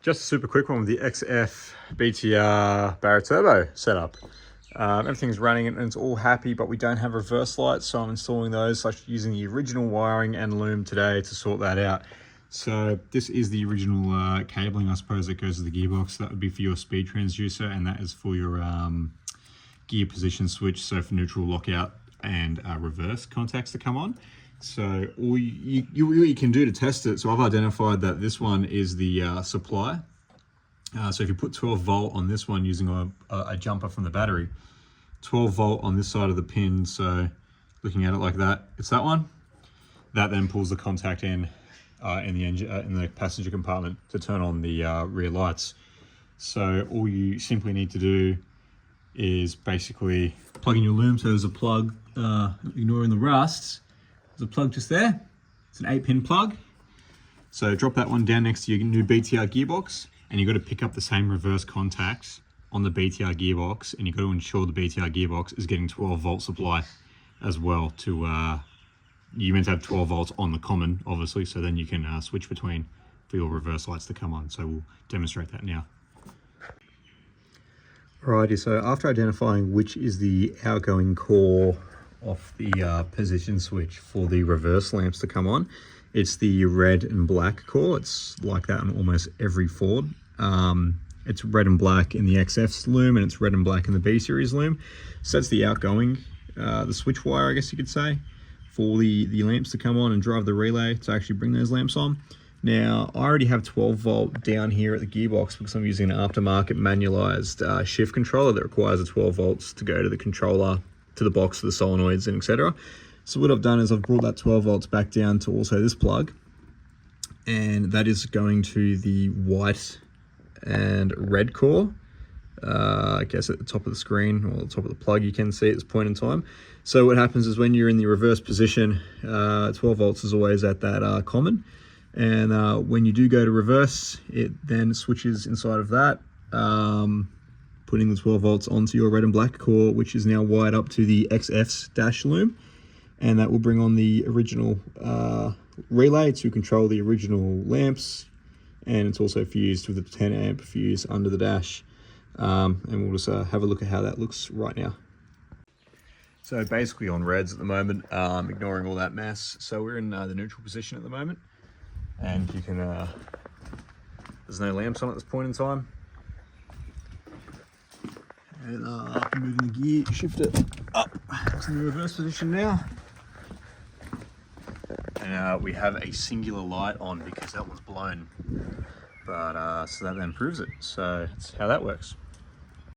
Just a super quick one with the XF BTR Barra Turbo setup. Everything's running and it's all happy, but we don't have reverse lights, so I'm installing those, so using the original wiring and loom today to sort that out. So this is the original cabling, I suppose, that goes to the gearbox. That would be for your speed transducer, and that is for your gear position switch, so for neutral, lockout, and reverse contacts to come on. So all you can do to test it, so I've identified that this one is the supply. So if you put 12 volt on this one using a jumper from the battery, 12 volt on this side of the pin, so looking at it like that, it's that one. That then pulls the contact in the engine, in the passenger compartment to turn on the rear lights. So all you simply need to do is basically plug in your loom. So there's a plug, ignoring the rusts, there's a plug just there. It's an 8-pin plug. So drop that one down next to your new BTR gearbox, and you've got to pick up the same reverse contacts on the BTR gearbox, and you've got to ensure the BTR gearbox is getting 12 volt supply as well. To you meant to have 12 volts on the common, obviously, so then you can switch between for your reverse lights to come on. So we'll demonstrate that now. Alrighty, so after identifying which is the outgoing core of the position switch for the reverse lamps to come on, it's the red and black core. It's like that on almost every Ford. It's red and black in the XF's loom, and it's red and black in the B series loom. So that's the outgoing, the switch wire, I guess you could say, for the lamps to come on and drive the relay to actually bring those lamps on. Now, I already have 12 volt down here at the gearbox because I'm using an aftermarket manualized shift controller that requires a 12 volts to go to the controller, to the box, to the solenoids, and etc. So what I've done is I've brought that 12 volts back down to also this plug, and that is going to the white and red core. I guess at the top of the screen, or the top of the plug, you can see at this point in time. So what happens is when you're in the reverse position, 12 volts is always at that common. And when you do go to reverse, it then switches inside of that, putting the 12 volts onto your red and black core, which is now wired up to the XF's dash loom. And that will bring on the original relay to control the original lamps. And it's also fused with a 10 amp fuse under the dash. And we'll just have a look at how that looks right now. So basically on reds at the moment, ignoring all that mess. So we're in the neutral position at the moment. And you can, there's no lamps on at this point in time. And moving the gear, shift it up to the reverse position now. And we have a singular light on because that one's blown. But so that then proves it. So that's how that works.